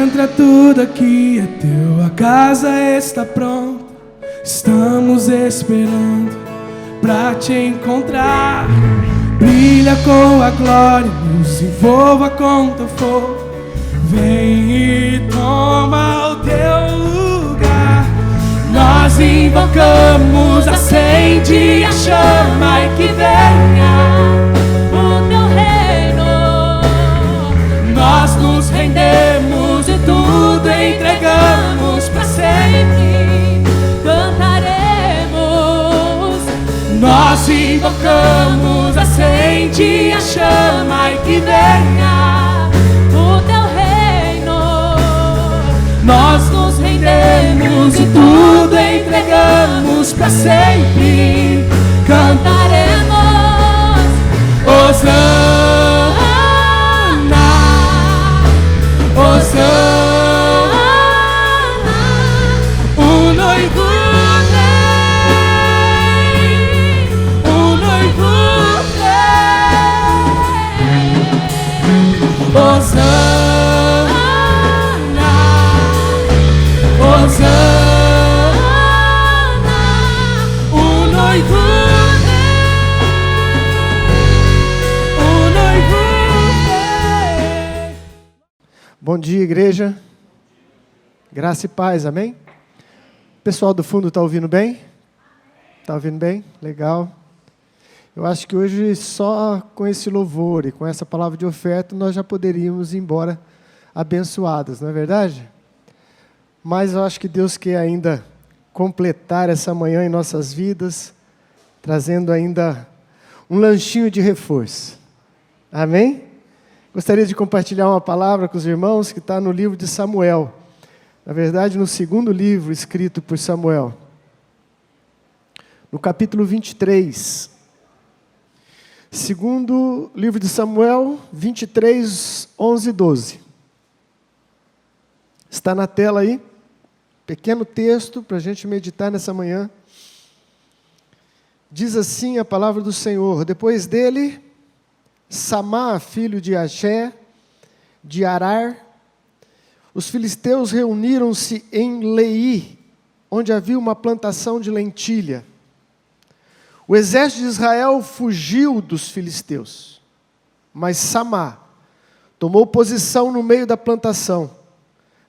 Entra tudo aqui, é teu, a casa está pronta. Estamos esperando pra te encontrar. Brilha com a glória, nos envolva com teu fogo. Vem e toma o teu lugar. Nós invocamos, acende a chama e que venha o teu reino. Nós nos rendemos e tudo entregamos pra sempre. Cantaremos. Nós invocamos, acende a chama e que venha o teu reino. Nós nos rendemos e tudo entregamos pra sempre. Cantaremos. Hosana, Hosana. O noivo vem, o noivo vem. Hosana, Hosana. O noivo vem, o noivo vem. Bom dia, igreja. Graça e paz, amém? O pessoal do fundo está ouvindo bem? Está ouvindo bem? Legal. Eu acho que hoje, só com esse louvor e com essa palavra de oferta, nós já poderíamos ir embora abençoados, não é verdade? Mas eu acho que Deus quer ainda completar essa manhã em nossas vidas, trazendo ainda um lanchinho de reforço. Amém? Gostaria de compartilhar uma palavra com os irmãos que está no livro de Samuel. Na verdade, no segundo livro escrito por Samuel. No capítulo 23. Segundo livro de Samuel, 23, 11 e 12. Está na tela aí. Pequeno texto para a gente meditar nessa manhã. Diz assim a palavra do Senhor: depois dele, Samá, filho de Agé, de Arar, os filisteus reuniram-se em Leí, onde havia uma plantação de lentilha. O exército de Israel fugiu dos filisteus, mas Samá tomou posição no meio da plantação,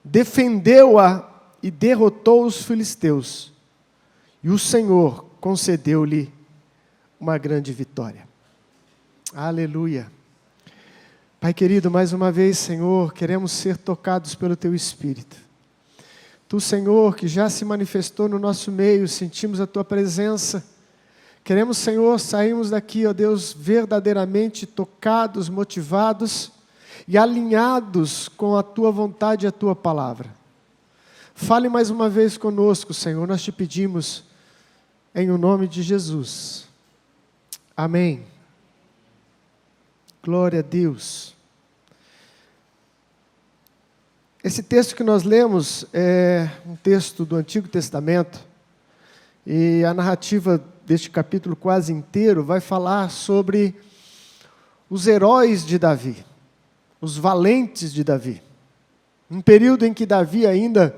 defendeu-a e derrotou os filisteus. E o Senhor concedeu-lhe uma grande vitória. Aleluia. Pai querido, mais uma vez, Senhor, queremos ser tocados pelo Teu Espírito. Tu, Senhor, que já se manifestou no nosso meio, sentimos a Tua presença. Queremos, Senhor, sairmos daqui, ó Deus, verdadeiramente tocados, motivados e alinhados com a Tua vontade e a Tua palavra. Fale mais uma vez conosco, Senhor, nós te pedimos, em o nome de Jesus. Amém. Glória a Deus. Esse texto que nós lemos é um texto do Antigo Testamento, e a narrativa deste capítulo quase inteiro vai falar sobre os heróis de Davi, os valentes de Davi. Um período em que Davi ainda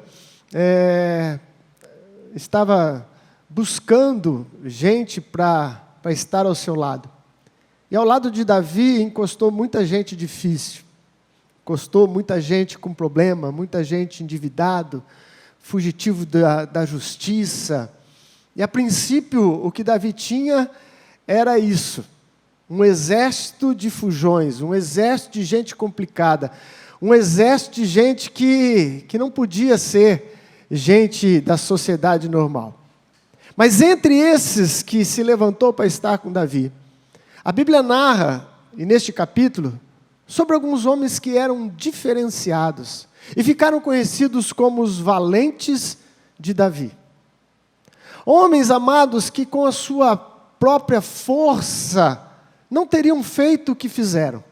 estava buscando gente para estar ao seu lado. E ao lado de Davi encostou muita gente difícil, encostou muita gente com problema, muita gente endividado, fugitivo da justiça. E a princípio o que Davi tinha era isso, um exército de fujões, um exército de gente complicada, um exército de gente que não podia ser gente da sociedade normal. Mas entre esses que se levantou para estar com Davi, a Bíblia narra, e neste capítulo, sobre alguns homens que eram diferenciados e ficaram conhecidos como os valentes de Davi. Homens amados que com a sua própria força não teriam feito o que fizeram.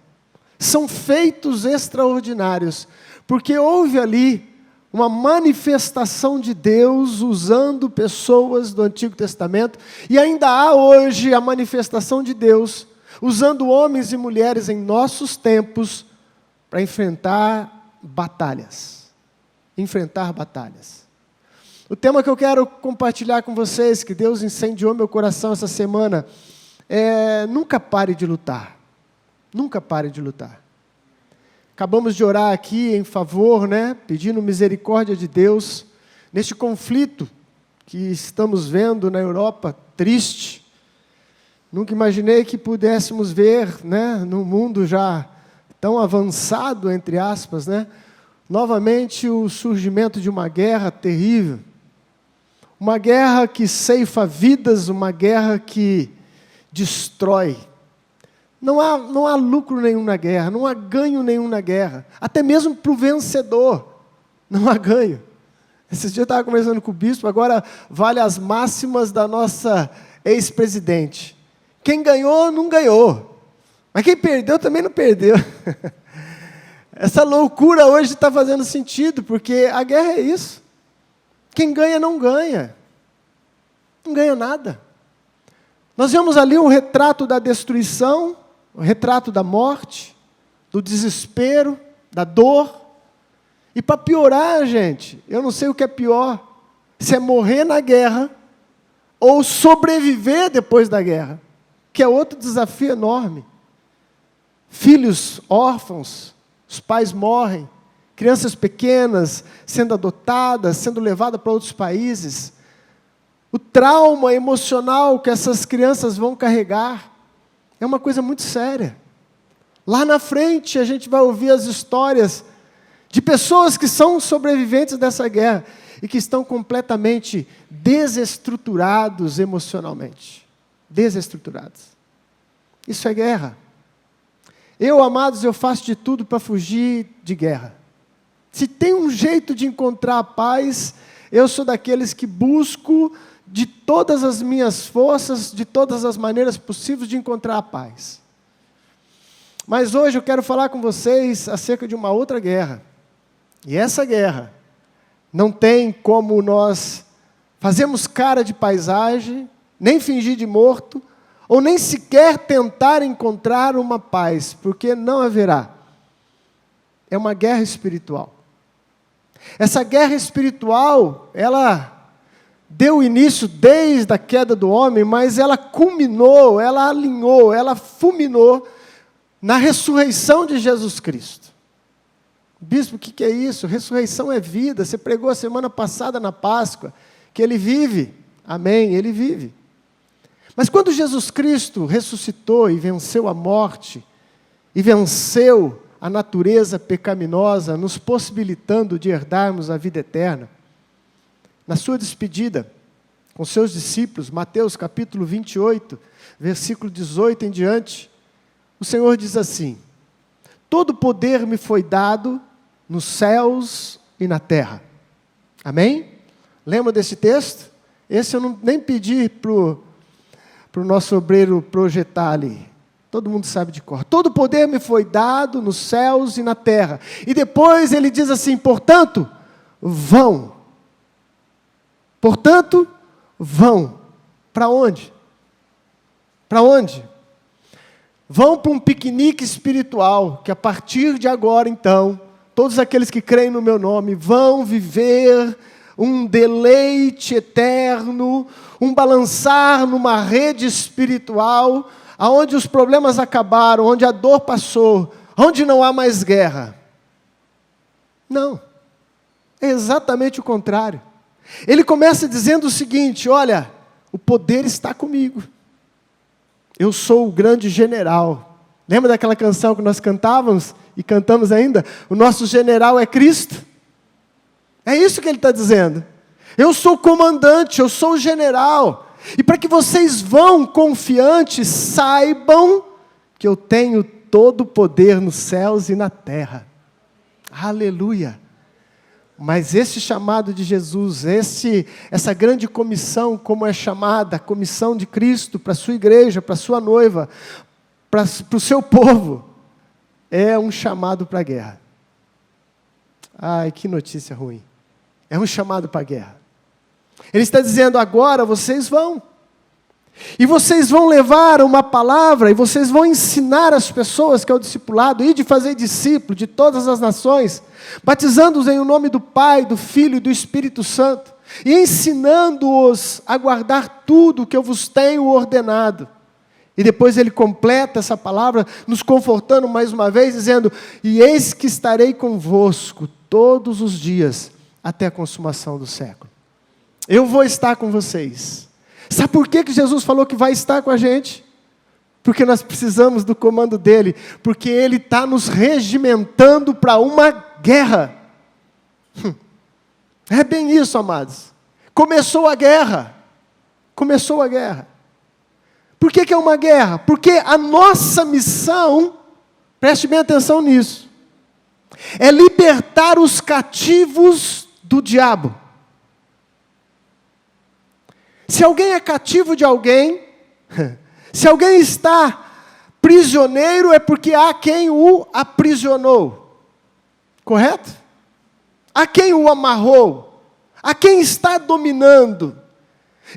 São feitos extraordinários, porque houve ali uma manifestação de Deus usando pessoas do Antigo Testamento, e ainda há hoje a manifestação de Deus usando homens e mulheres em nossos tempos para enfrentar batalhas. enfrentar batalhas. O tema que eu quero compartilhar com vocês, que Deus incendiou meu coração essa semana, é nunca pare de lutar. Nunca pare de lutar. Acabamos de orar aqui em favor, pedindo misericórdia de Deus, neste conflito que estamos vendo na Europa, triste. Nunca imaginei que pudéssemos ver, num mundo já tão avançado, entre aspas, novamente o surgimento de uma guerra terrível. Uma guerra que ceifa vidas, uma guerra que destrói. Não há lucro nenhum na guerra, não há ganho nenhum na guerra. Até mesmo para o vencedor, não há ganho. Esses dias eu estava conversando com o bispo, agora vale as máximas da nossa ex-presidente. Quem ganhou, não ganhou. Mas quem perdeu, também não perdeu. Essa loucura hoje está fazendo sentido, porque a guerra é isso. Quem ganha, não ganha. Não ganha nada. Nós vemos ali um retrato da destruição, um retrato da morte, do desespero, da dor. E para piorar, gente, eu não sei o que é pior, se é morrer na guerra ou sobreviver depois da guerra, que é outro desafio enorme. Filhos órfãos, os pais morrem, crianças pequenas sendo adotadas, sendo levadas para outros países. O trauma emocional que essas crianças vão carregar é uma coisa muito séria. Lá na frente a gente vai ouvir as histórias de pessoas que são sobreviventes dessa guerra e que estão completamente desestruturados emocionalmente. Desestruturados. Isso é guerra. Eu, amados, eu faço de tudo para fugir de guerra. Se tem um jeito de encontrar a paz, eu sou daqueles que busco de todas as minhas forças, de todas as maneiras possíveis de encontrar a paz. Mas hoje eu quero falar com vocês acerca de uma outra guerra. E essa guerra não tem como nós fazermos cara de paisagem, nem fingir de morto, ou nem sequer tentar encontrar uma paz, porque não haverá. É uma guerra espiritual. Essa guerra espiritual, ela deu início desde a queda do homem, mas ela culminou, ela alinhou, ela fulminou na ressurreição de Jesus Cristo. Bispo, o que é isso? Ressurreição é vida. Você pregou a semana passada na Páscoa que Ele vive. Amém, Ele vive. Mas quando Jesus Cristo ressuscitou e venceu a morte, e venceu a natureza pecaminosa, nos possibilitando de herdarmos a vida eterna, na sua despedida com seus discípulos, Mateus capítulo 28, versículo 18 em diante, o Senhor diz assim: todo poder me foi dado nos céus e na terra. Amém? Lembra desse texto? Esse eu nem pedi para o nosso obreiro projetar ali. Todo mundo sabe de cor. Todo poder me foi dado nos céus e na terra. E depois ele diz assim: portanto, vão. Portanto, vão. Para onde? Para onde? Vão para um piquenique espiritual, que a partir de agora, então, todos aqueles que creem no meu nome vão viver um deleite eterno, um balançar numa rede espiritual, aonde os problemas acabaram, onde a dor passou, onde não há mais guerra. Não, é exatamente o contrário. Ele começa dizendo o seguinte: olha, o poder está comigo. Eu sou o grande general. Lembra daquela canção que nós cantávamos e cantamos ainda? O nosso general é Cristo. É isso que ele está dizendo. Eu sou o comandante, eu sou o general. E para que vocês vão confiantes, saibam que eu tenho todo o poder nos céus e na terra. Aleluia. Mas esse chamado de Jesus, essa grande comissão, como é chamada, a comissão de Cristo para a sua igreja, para a sua noiva, para o seu povo, é um chamado para a guerra. Ai, que notícia ruim. É um chamado para a guerra. Ele está dizendo: agora vocês vão. E vocês vão levar uma palavra, e vocês vão ensinar as pessoas, que é o discipulado, e de fazer discípulo de todas as nações, batizando-os em nome do Pai, do Filho e do Espírito Santo, e ensinando-os a guardar tudo o que eu vos tenho ordenado. E depois ele completa essa palavra, nos confortando mais uma vez, dizendo: e eis que estarei convosco todos os dias, até a consumação do século. Eu vou estar com vocês. Sabe por que Jesus falou que vai estar com a gente? Porque nós precisamos do comando dele, porque ele está nos regimentando para uma guerra. É bem isso, amados. Começou a guerra. Começou a guerra. Por que é uma guerra? Porque a nossa missão, preste bem atenção nisso, é libertar os cativos do diabo. Se alguém é cativo de alguém, se alguém está prisioneiro, é porque há quem o aprisionou. Correto? Há quem o amarrou. Há quem está dominando.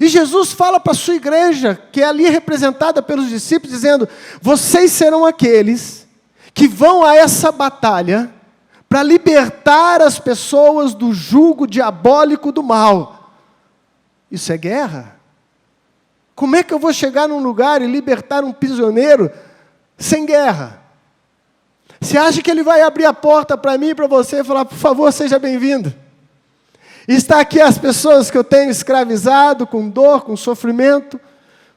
E Jesus fala para a sua igreja, que é ali representada pelos discípulos, dizendo: vocês serão aqueles que vão a essa batalha para libertar as pessoas do jugo diabólico do mal. Isso é guerra? Como é que eu vou chegar num lugar e libertar um prisioneiro sem guerra? Você acha que ele vai abrir a porta para mim e para você e falar: por favor, seja bem-vindo? E está aqui as pessoas que eu tenho escravizado com dor, com sofrimento,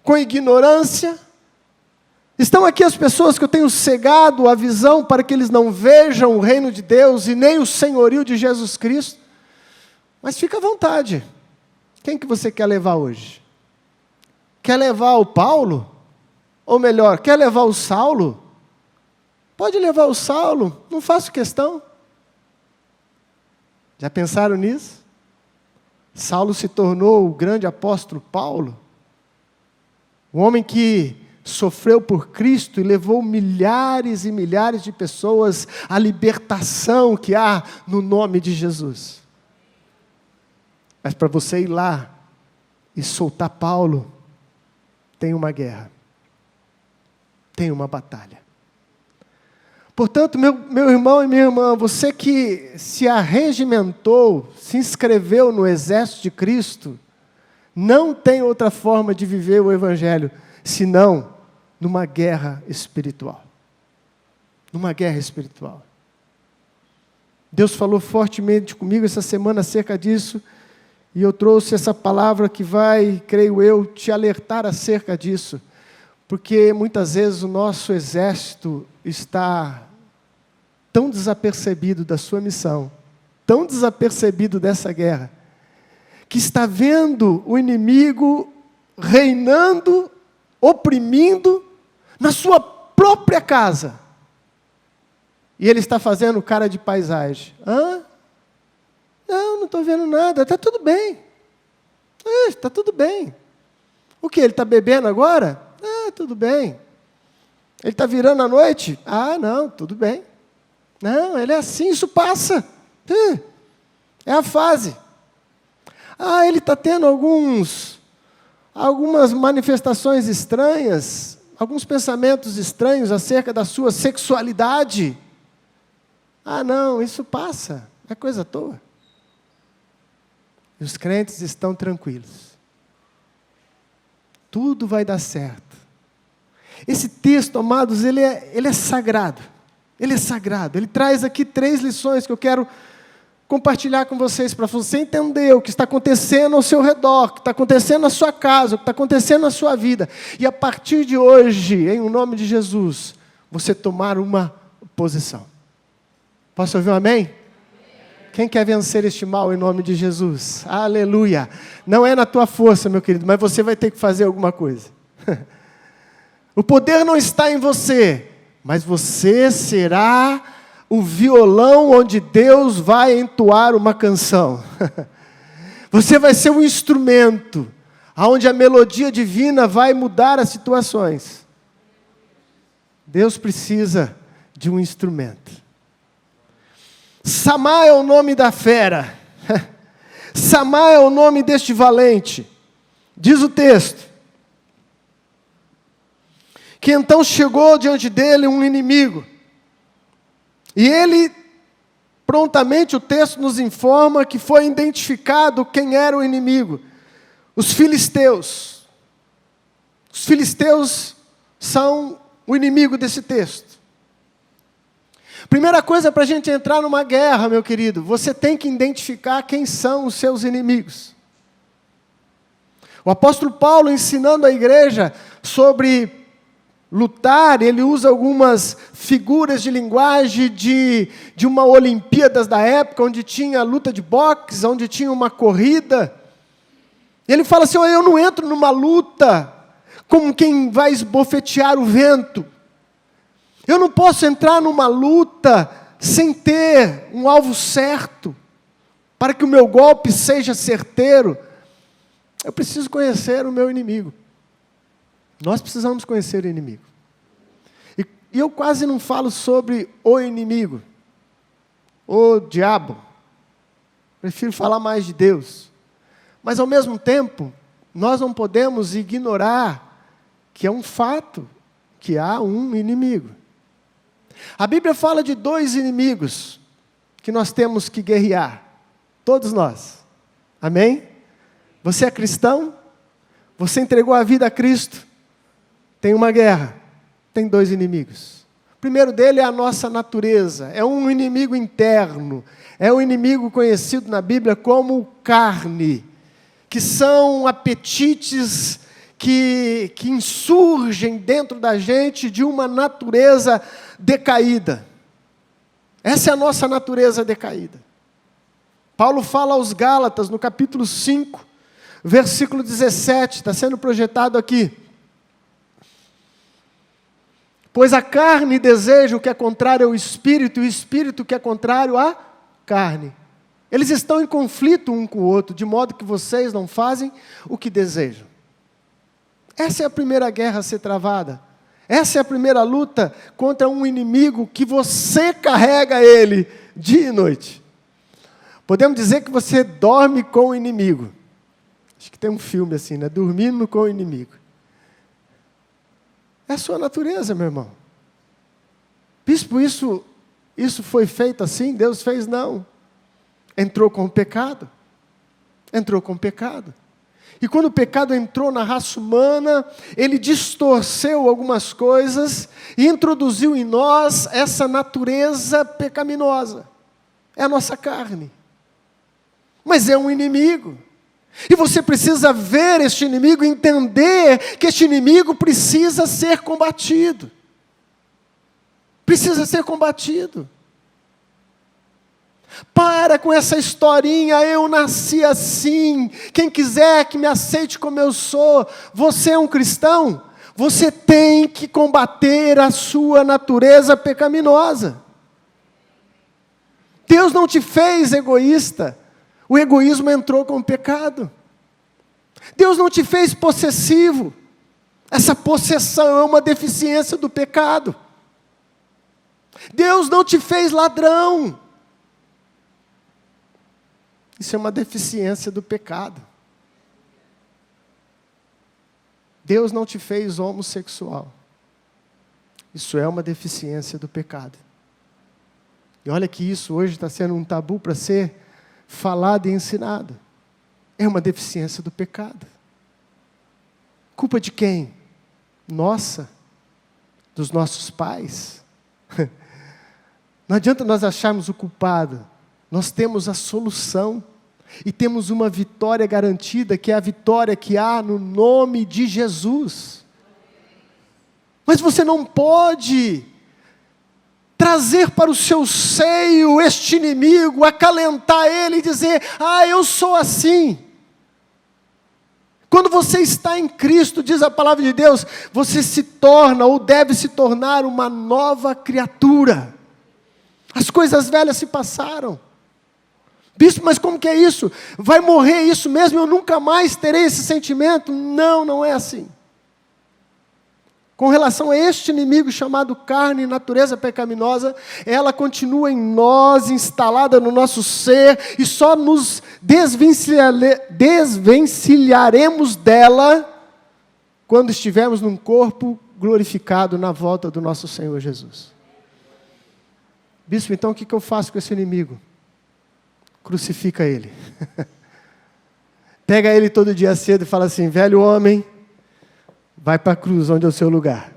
com ignorância. Estão aqui as pessoas que eu tenho cegado a visão para que eles não vejam o reino de Deus e nem o senhorio de Jesus Cristo. Mas fica à vontade. Quem que você quer levar hoje? Quer levar o Paulo? Ou melhor, quer levar o Saulo? Pode levar o Saulo, não faço questão. Já pensaram nisso? Saulo se tornou o grande apóstolo Paulo, um homem que sofreu por Cristo e levou milhares e milhares de pessoas à libertação que há no nome de Jesus. Mas para você ir lá e soltar Paulo, tem uma guerra, tem uma batalha. Portanto, meu irmão e minha irmã, você que se arregimentou, se inscreveu no exército de Cristo, não tem outra forma de viver o Evangelho, senão numa guerra espiritual. Numa guerra espiritual. Deus falou fortemente comigo essa semana acerca disso, e eu trouxe essa palavra que vai, creio eu, te alertar acerca disso. Porque muitas vezes o nosso exército está tão desapercebido da sua missão, tão desapercebido dessa guerra, que está vendo o inimigo reinando, oprimindo, na sua própria casa. E ele está fazendo cara de paisagem. Não estou vendo nada, está tudo bem. Está tudo bem. O que, ele está bebendo agora? Tudo bem. Ele está virando à noite? Não, tudo bem. Não, ele é assim, isso passa. É a fase. Ele está tendo algumas manifestações estranhas, alguns pensamentos estranhos acerca da sua sexualidade. Não, isso passa, é coisa à toa. E os crentes estão tranquilos. Tudo vai dar certo. Esse texto, amados, ele é sagrado. Ele é sagrado. Ele traz aqui 3 lições que eu quero compartilhar com vocês, para você entender o que está acontecendo ao seu redor, o que está acontecendo na sua casa, o que está acontecendo na sua vida. E a partir de hoje, em nome de Jesus, você tomar uma posição. Posso ouvir um amém? Quem quer vencer este mal em nome de Jesus? Aleluia! Não é na tua força, meu querido, mas você vai ter que fazer alguma coisa. O poder não está em você, mas você será o violão onde Deus vai entoar uma canção. Você vai ser um instrumento, onde a melodia divina vai mudar as situações. Deus precisa de um instrumento. Samá é o nome da fera. Samá é o nome deste valente. Diz o texto: que então chegou diante dele um inimigo. E ele, prontamente, o texto nos informa que foi identificado quem era o inimigo. Os filisteus. Os filisteus são o inimigo desse texto. Primeira coisa para a gente entrar numa guerra, meu querido, você tem que identificar quem são os seus inimigos. O apóstolo Paulo, ensinando a igreja sobre lutar, ele usa algumas figuras de linguagem de uma Olimpíadas da época, onde tinha luta de boxe, onde tinha uma corrida. E ele fala assim: eu não entro numa luta como quem vai esbofetear o vento. Eu não posso entrar numa luta sem ter um alvo certo, para que o meu golpe seja certeiro. Eu preciso conhecer o meu inimigo. Nós precisamos conhecer o inimigo. E eu quase não falo sobre o inimigo, o diabo. Prefiro falar mais de Deus. Mas, ao mesmo tempo, nós não podemos ignorar que é um fato que há um inimigo. A Bíblia fala de 2 inimigos que nós temos que guerrear. Todos nós. Amém? Você é cristão? Você entregou a vida a Cristo? Tem uma guerra. Tem 2 inimigos. O primeiro dele é a nossa natureza. É um inimigo interno. É um inimigo conhecido na Bíblia como carne. Que são apetites que insurgem dentro da gente de uma natureza decaída. Essa é a nossa natureza decaída. Paulo fala aos Gálatas, no capítulo 5, versículo 17, está sendo projetado aqui. Pois a carne deseja o que é contrário ao Espírito, e o Espírito o que é contrário à carne. Eles estão em conflito um com o outro, de modo que vocês não fazem o que desejam. Essa é a primeira guerra a ser travada. Essa é a primeira luta contra um inimigo que você carrega ele dia e noite. Podemos dizer que você dorme com o inimigo. Acho que tem um filme assim, né? Dormindo com o inimigo. É a sua natureza, meu irmão. Bispo, isso foi feito assim? Deus fez? Não. Entrou com o pecado. Entrou com o pecado. E quando o pecado entrou na raça humana, ele distorceu algumas coisas e introduziu em nós essa natureza pecaminosa. É a nossa carne. Mas é um inimigo. E você precisa ver este inimigo e entender que este inimigo precisa ser combatido. Precisa ser combatido. Para com essa historinha, eu nasci assim, quem quiser que me aceite como eu sou. Você é um cristão? Você tem que combater a sua natureza pecaminosa. Deus não te fez egoísta. O egoísmo entrou com o pecado. Deus não te fez possessivo. Essa possessão é uma deficiência do pecado. Deus não te fez ladrão. Isso é uma deficiência do pecado. Deus não te fez homossexual. Isso é uma deficiência do pecado. E olha que isso hoje está sendo um tabu para ser falado e ensinado. É uma deficiência do pecado. Culpa de quem? Nossa? Dos nossos pais? Não adianta nós acharmos o culpado. Nós temos a solução e temos uma vitória garantida, que é a vitória que há no nome de Jesus. Mas você não pode trazer para o seu seio este inimigo, acalentar ele e dizer: eu sou assim. Quando você está em Cristo, diz a palavra de Deus, você se torna ou deve se tornar uma nova criatura. As coisas velhas se passaram. Bispo, mas como que é isso? Vai morrer isso mesmo? Eu nunca mais terei esse sentimento? Não, não é assim. Com relação a este inimigo chamado carne, natureza pecaminosa, ela continua em nós, instalada no nosso ser, e só nos desvencilharemos dela quando estivermos num corpo glorificado na volta do nosso Senhor Jesus. Bispo, então o que eu faço com esse inimigo? Crucifica ele. Pega ele todo dia cedo e fala assim: velho homem, vai para a cruz onde é o seu lugar.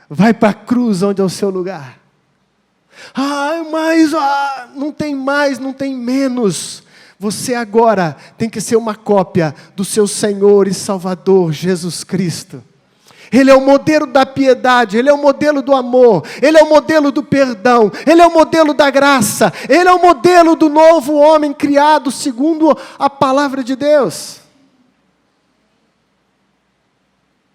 Vai para a cruz onde é o seu lugar. Mas não tem mais, não tem menos. Você agora tem que ser uma cópia do seu Senhor e Salvador Jesus Cristo. Ele é o modelo da piedade, Ele é o modelo do amor, Ele é o modelo do perdão, Ele é o modelo da graça, Ele é o modelo do novo homem criado segundo a palavra de Deus.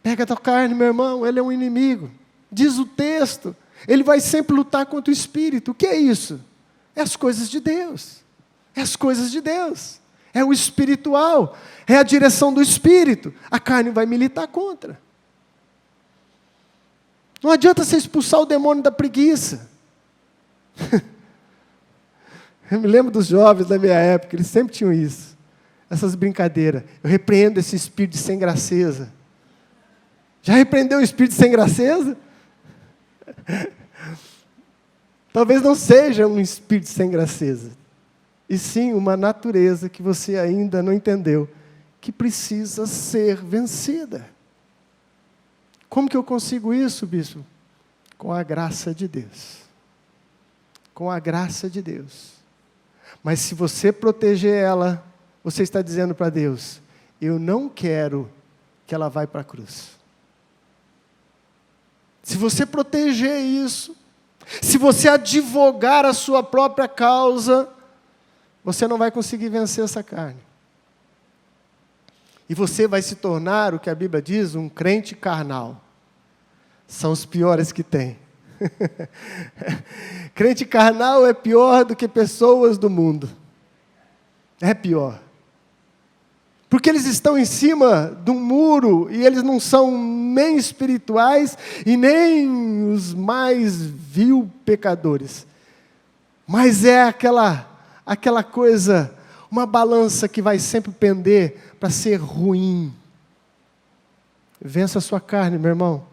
Pega a tua carne, meu irmão, ele é um inimigo. Diz o texto, ele vai sempre lutar contra o Espírito. O que é isso? É as coisas de Deus. É as coisas de Deus. É o espiritual, é a direção do Espírito. A carne vai militar contra. Não adianta você expulsar o demônio da preguiça. Eu me lembro dos jovens da minha época, eles sempre tinham isso. Essas brincadeiras. Eu repreendo esse espírito de sem graceza. Já repreendeu o espírito de sem graceza? Talvez não seja um espírito sem graceza. E sim uma natureza que você ainda não entendeu, que precisa ser vencida. Como que eu consigo isso, bispo? Com a graça de Deus. Com a graça de Deus. Mas se você proteger ela, você está dizendo para Deus: eu não quero que ela vá para a cruz. Se você proteger isso, se você advogar a sua própria causa, você não vai conseguir vencer essa carne. E você vai se tornar, o que a Bíblia diz, um crente carnal. São os piores que tem. Crente carnal é pior do que pessoas do mundo. É pior. Porque eles estão em cima de um muro e eles não são nem espirituais e nem os mais vil pecadores. Mas é aquela coisa, uma balança que vai sempre pender para ser ruim. Vença a sua carne, meu irmão.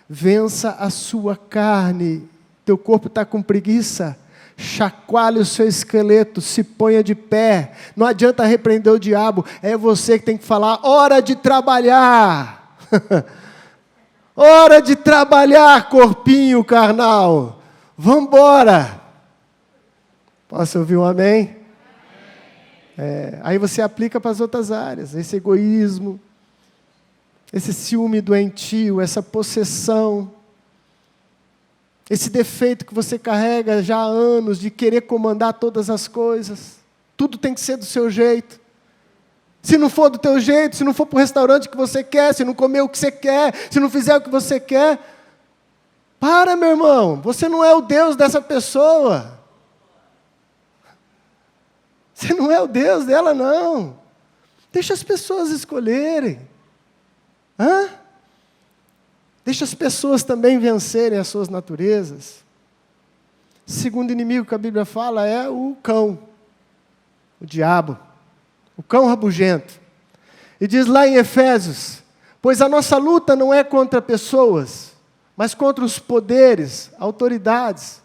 Vença a sua carne. Teu corpo está com preguiça. Chacoalhe o seu esqueleto, se ponha de pé. Não adianta repreender o diabo, é você que tem que falar: hora de trabalhar. Hora de trabalhar, corpinho carnal. Vamos embora. Posso ouvir um amém? Aí você aplica para as outras áreas. Esse egoísmo, esse ciúme doentio, essa possessão, esse defeito que você carrega já há anos de querer comandar todas as coisas. Tudo tem que ser do seu jeito. Se não for do teu jeito, se não for para o restaurante que você quer, se não comer o que você quer, se não fizer o que você quer, para, meu irmão, você não é o Deus dessa pessoa. Você não é o Deus dela, não. Deixa as pessoas escolherem. Deixa as pessoas também vencerem as suas naturezas. O segundo inimigo que a Bíblia fala é o cão, o diabo, o cão rabugento. E diz lá em Efésios: pois a nossa luta não é contra pessoas, mas contra os poderes, autoridades,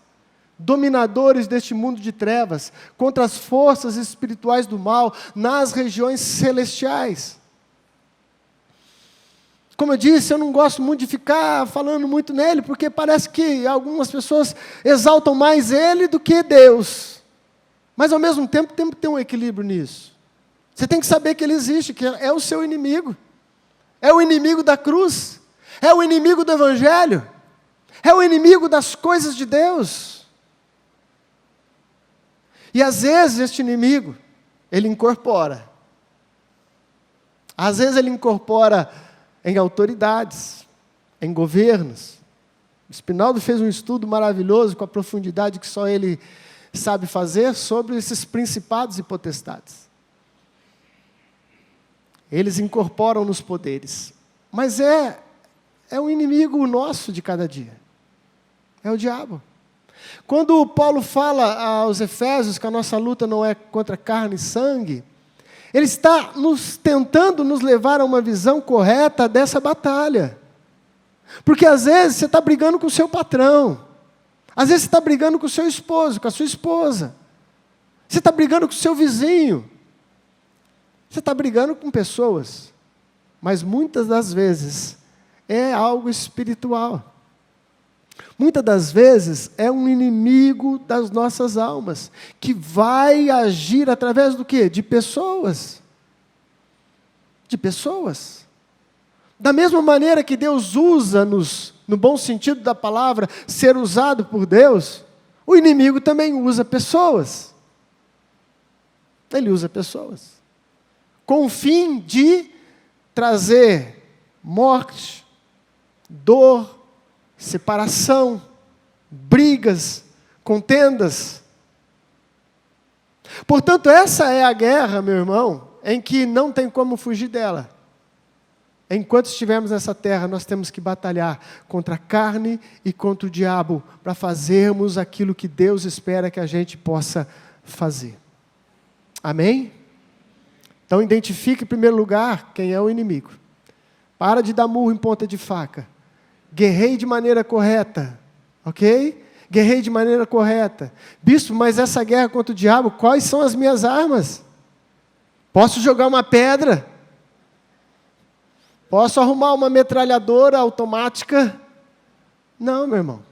dominadores deste mundo de trevas, contra as forças espirituais do mal nas regiões celestiais. Como eu disse, eu não gosto muito de ficar falando muito nele, porque parece que algumas pessoas exaltam mais ele do que Deus. Mas ao mesmo tempo tem que ter um equilíbrio nisso. Você tem que saber que ele existe, que é o seu inimigo. É o inimigo da cruz. É o inimigo do Evangelho. É o inimigo das coisas de Deus. E às vezes este inimigo, ele incorpora. Às vezes ele incorpora em autoridades, em governos. O Spinaldo fez um estudo maravilhoso, com a profundidade que só ele sabe fazer, sobre esses principados e potestades. Eles incorporam nos poderes. Mas é um inimigo nosso de cada dia. É o diabo. Quando Paulo fala aos Efésios que a nossa luta não é contra carne e sangue, ele está tentando nos levar a uma visão correta dessa batalha. Porque às vezes você está brigando com o seu patrão. Às vezes você está brigando com o seu esposo, com a sua esposa. Você está brigando com o seu vizinho. Você está brigando com pessoas. Mas muitas das vezes é algo espiritual. Muitas das vezes é um inimigo das nossas almas, que vai agir através do quê? De pessoas. De pessoas. Da mesma maneira que Deus usa-nos, no bom sentido da palavra, ser usado por Deus, o inimigo também usa pessoas. Ele usa pessoas. Com o fim de trazer morte, dor, separação, brigas, contendas. Portanto, essa é a guerra, meu irmão, em que não tem como fugir dela. Enquanto estivermos nessa terra, nós temos que batalhar contra a carne e contra o diabo, para fazermos aquilo que Deus espera que a gente possa fazer. Amém? Então identifique em primeiro lugar quem é o inimigo. Para de dar murro em ponta de faca. Guerreie de maneira correta, ok? Guerreie de maneira correta. Bispo, mas essa guerra contra o diabo, quais são as minhas armas? Posso jogar uma pedra? Posso arrumar uma metralhadora automática? Não, meu irmão.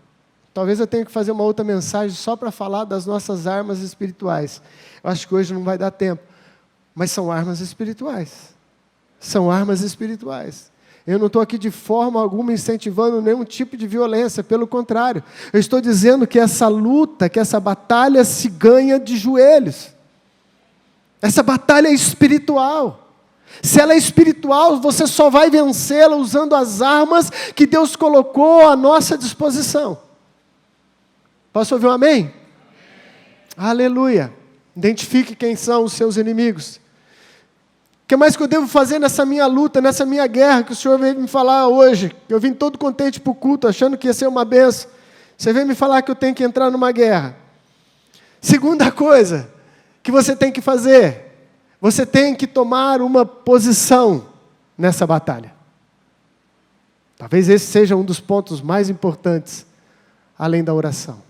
Talvez eu tenha que fazer uma outra mensagem só para falar das nossas armas espirituais. Eu acho que hoje não vai dar tempo. Mas são armas espirituais. São armas espirituais. Eu não estou aqui de forma alguma incentivando nenhum tipo de violência, pelo contrário. Eu estou dizendo que essa luta, que essa batalha se ganha de joelhos. Essa batalha é espiritual. Se ela é espiritual, você só vai vencê-la usando as armas que Deus colocou à nossa disposição. Posso ouvir um amém? Amém. Aleluia. Identifique quem são os seus inimigos. O que mais que eu devo fazer nessa minha luta, nessa minha guerra, que o Senhor veio me falar hoje? Eu vim todo contente para o culto, achando que ia ser uma benção. Você veio me falar que eu tenho que entrar numa guerra. Segunda coisa que você tem que fazer, você tem que tomar uma posição nessa batalha. Talvez esse seja um dos pontos mais importantes, além da oração.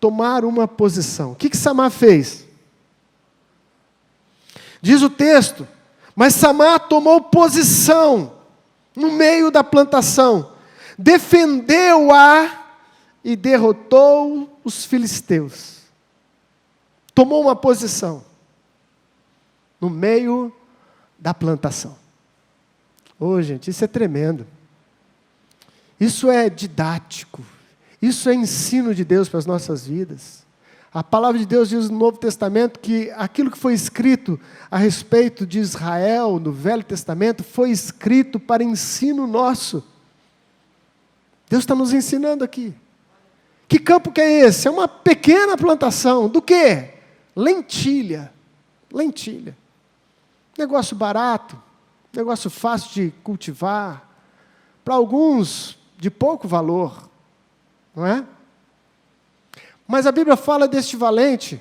Tomar uma posição. O que Samar fez? Diz o texto, mas Samar tomou posição no meio da plantação, defendeu-a e derrotou os filisteus. Tomou uma posição no meio da plantação. Gente, isso é tremendo. Isso é didático. Isso é ensino de Deus para as nossas vidas. A palavra de Deus diz no Novo Testamento que aquilo que foi escrito a respeito de Israel no Velho Testamento foi escrito para ensino nosso. Deus está nos ensinando aqui. Que campo que é esse? É uma pequena plantação. Do quê? Lentilha. Lentilha. Negócio barato, negócio fácil de cultivar. Para alguns, de pouco valor. Não é? Mas a Bíblia fala deste valente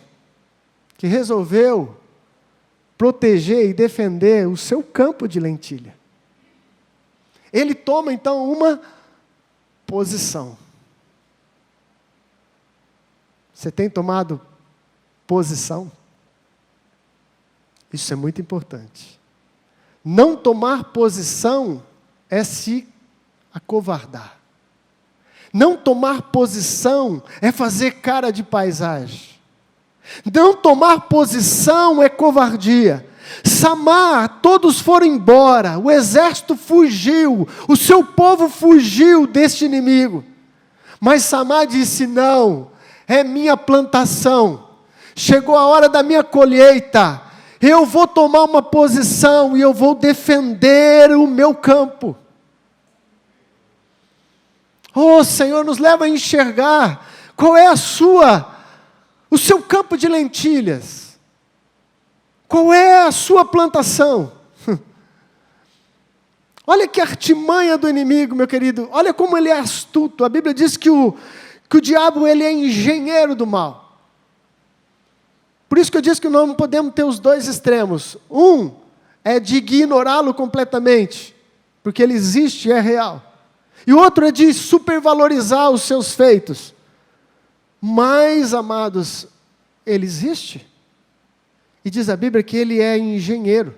que resolveu proteger e defender o seu campo de lentilha. Ele toma então uma posição. Você tem tomado posição? Isso é muito importante. Não tomar posição é se acovardar. Não tomar posição é fazer cara de paisagem. Não tomar posição é covardia. Samar, todos foram embora, o exército fugiu, o seu povo fugiu deste inimigo. Mas Samar disse, não, é minha plantação, chegou a hora da minha colheita, eu vou tomar uma posição e eu vou defender o meu campo. Oh, Senhor, nos leva a enxergar qual é o seu campo de lentilhas. Qual é a sua plantação? Olha que artimanha do inimigo, meu querido. Olha como ele é astuto. A Bíblia diz que o diabo ele é engenheiro do mal. Por isso que eu disse que nós não podemos ter os dois extremos. Um é de ignorá-lo completamente, porque ele existe e é real. e outro é de supervalorizar os seus feitos. Mas, amados, ele existe. E diz a Bíblia que ele é engenheiro.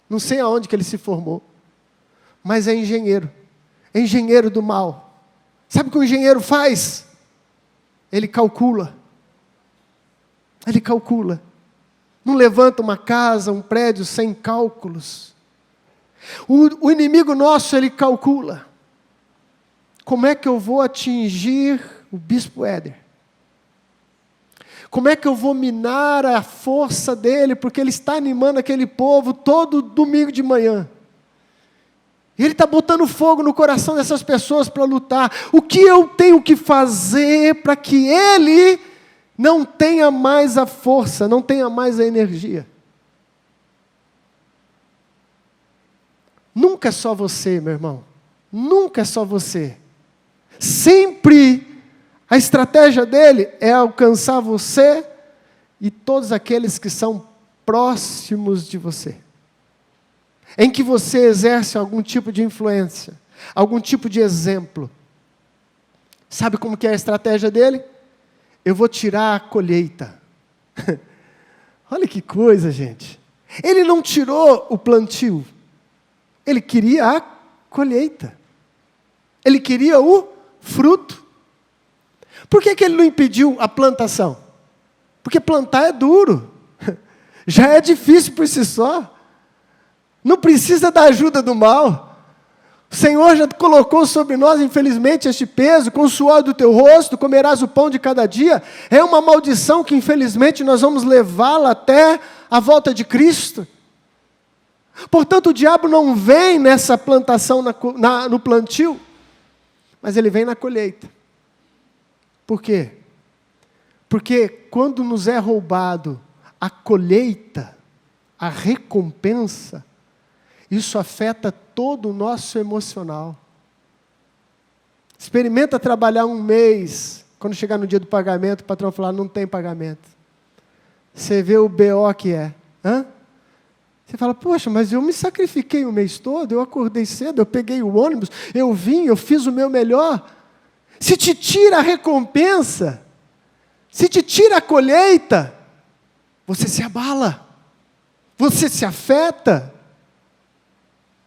Não sei aonde que ele se formou, mas é engenheiro. É engenheiro do mal. Sabe o que o engenheiro faz? Ele calcula. Ele calcula. Não levanta uma casa, um prédio sem cálculos. O inimigo nosso, ele calcula. Como é que eu vou atingir o bispo Éder? Como é que eu vou minar a força dele? Porque ele está animando aquele povo todo domingo de manhã. E ele está botando fogo no coração dessas pessoas para lutar. O que eu tenho que fazer para que ele não tenha mais a força, não tenha mais a energia? Nunca é só você, meu irmão. Nunca é só você. Sempre a estratégia dele é alcançar você e todos aqueles que são próximos de você, em que você exerce algum tipo de influência, algum tipo de exemplo. Sabe como que é a estratégia dele? Eu vou tirar a colheita. Olha que coisa, gente. Ele não tirou o plantio, ele queria a colheita. Ele queria o fruto. Por que ele não impediu a plantação? Porque plantar é duro. Já é difícil por si só. Não precisa da ajuda do mal. O Senhor já colocou sobre nós, infelizmente, este peso. Com o suor do teu rosto comerás o pão de cada dia. É uma maldição que, infelizmente, nós vamos levá-la até a volta de Cristo. Portanto, o diabo não vem nessa plantação, no plantio, mas ele vem na colheita. Por quê? Porque quando nos é roubado a colheita, a recompensa, isso afeta todo o nosso emocional. Experimenta trabalhar um mês, quando chegar no dia do pagamento, o patrão falar, não tem pagamento. Você vê o BO que é. Você fala, poxa, mas eu me sacrifiquei o mês todo, eu acordei cedo, eu peguei o ônibus, eu vim, eu fiz o meu melhor. Se te tira a recompensa, se te tira a colheita, você se abala, você se afeta.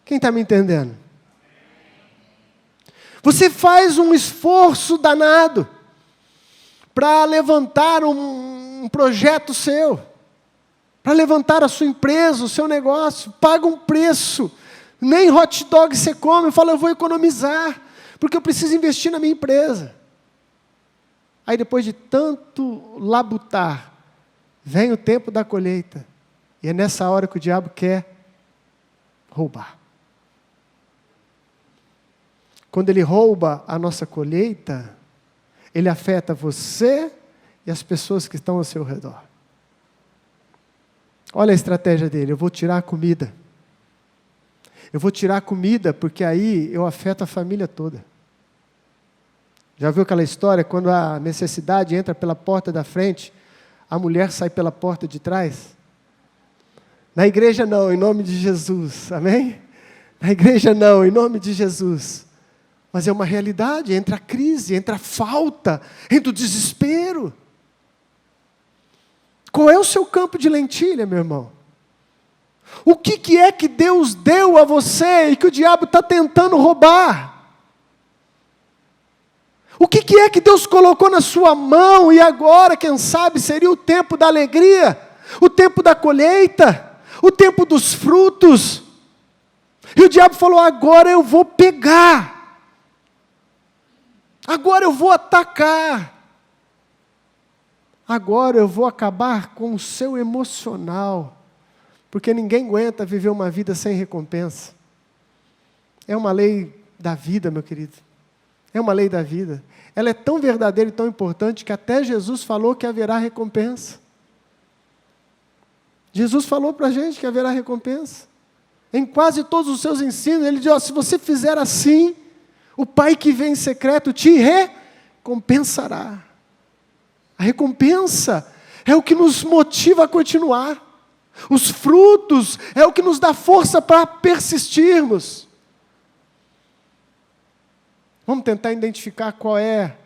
Quem está me entendendo? Você faz um esforço danado para levantar um projeto seu, para levantar a sua empresa, o seu negócio, paga um preço, nem hot dog você come, fala, eu vou economizar, porque eu preciso investir na minha empresa. Aí depois de tanto labutar, vem o tempo da colheita, e é nessa hora que o diabo quer roubar. Quando ele rouba a nossa colheita, ele afeta você e as pessoas que estão ao seu redor. Olha a estratégia dele, eu vou tirar a comida. Eu vou tirar a comida porque aí eu afeto a família toda. Já viu aquela história, quando a necessidade entra pela porta da frente, a mulher sai pela porta de trás? Na igreja não, em nome de Jesus, amém? Na igreja não, em nome de Jesus. Mas é uma realidade, entra a crise, entra a falta, entra o desespero. Qual é o seu campo de lentilha, meu irmão? O que é que Deus deu a você e que o diabo está tentando roubar? O que é que Deus colocou na sua mão e agora, quem sabe, seria o tempo da alegria, o tempo da colheita, o tempo dos frutos. E o diabo falou, agora eu vou pegar, agora eu vou atacar, agora eu vou acabar com o seu emocional, porque ninguém aguenta viver uma vida sem recompensa. É uma lei da vida, meu querido. É uma lei da vida. Ela é tão verdadeira e tão importante que até Jesus falou que haverá recompensa. Jesus falou para a gente que haverá recompensa. Em quase todos os seus ensinos, ele diz, se você fizer assim, o Pai que vem em secreto te recompensará. A recompensa é o que nos motiva a continuar. Os frutos é o que nos dá força para persistirmos. Vamos tentar identificar qual é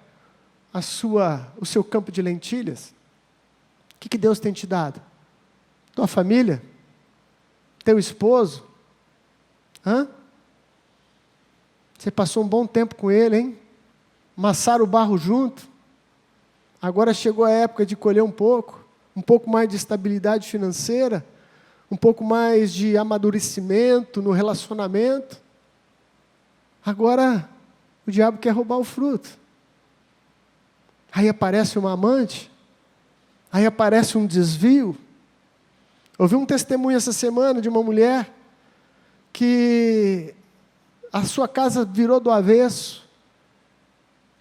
o seu campo de lentilhas? O que Deus tem te dado? Tua família? Teu esposo? Você passou um bom tempo com ele, hein? Amassaram o barro junto. Agora chegou a época de colher um pouco mais de estabilidade financeira, um pouco mais de amadurecimento no relacionamento. Agora o diabo quer roubar o fruto. Aí aparece uma amante, aí aparece um desvio. Ouvi um testemunho essa semana de uma mulher que a sua casa virou do avesso,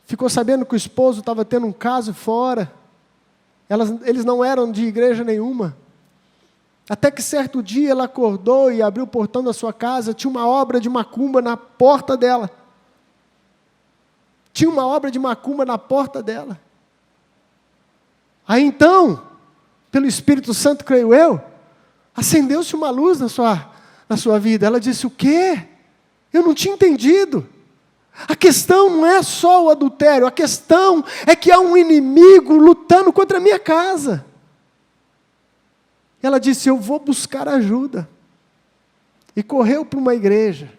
ficou sabendo que o esposo estava tendo um caso fora, eles não eram de igreja nenhuma, até que certo dia ela acordou e abriu o portão da sua casa, tinha uma obra de macumba na porta dela. Tinha uma obra de macumba na porta dela. Aí então, pelo Espírito Santo, creio eu, acendeu-se uma luz na sua vida. Ela disse: o quê? Eu não tinha entendido. A questão não é só o adultério, a questão é que há um inimigo lutando contra a minha casa. Ela disse: eu vou buscar ajuda. E correu para uma igreja.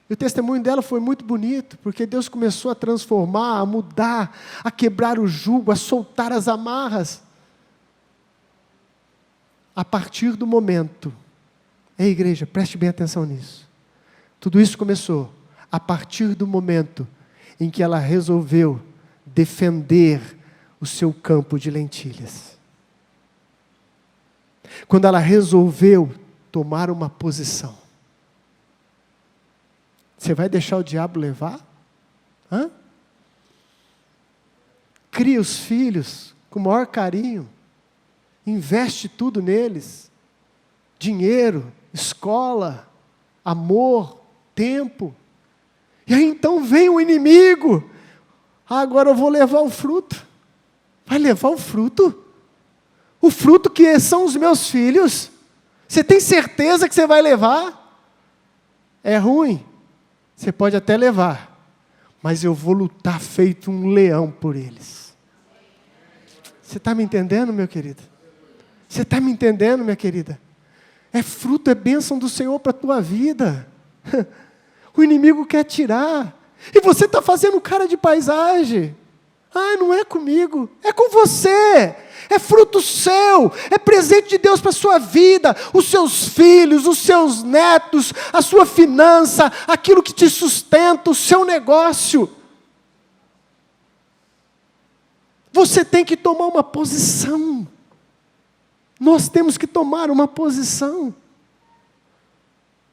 E o testemunho dela foi muito bonito, porque Deus começou a transformar, a mudar, a quebrar o jugo, a soltar as amarras. A partir do momento, ei igreja, preste bem atenção nisso. Tudo isso começou a partir do momento em que ela resolveu defender o seu campo de lentilhas. Quando ela resolveu tomar uma posição. Você vai deixar o diabo levar? Cria os filhos com o maior carinho. Investe tudo neles. Dinheiro, escola, amor, tempo. E aí então vem o inimigo. Agora eu vou levar o fruto. Vai levar o fruto? O fruto que são os meus filhos? Você tem certeza que você vai levar? É ruim. Você pode até levar, mas eu vou lutar feito um leão por eles. Você está me entendendo, meu querido? Você está me entendendo, minha querida? É fruto, é bênção do Senhor para a tua vida. O inimigo quer tirar, e você está fazendo cara de paisagem. Não é comigo, é com você. É fruto seu, é presente de Deus para a sua vida, os seus filhos, os seus netos, a sua finança, aquilo que te sustenta, o seu negócio. Você tem que tomar uma posição. Nós temos que tomar uma posição.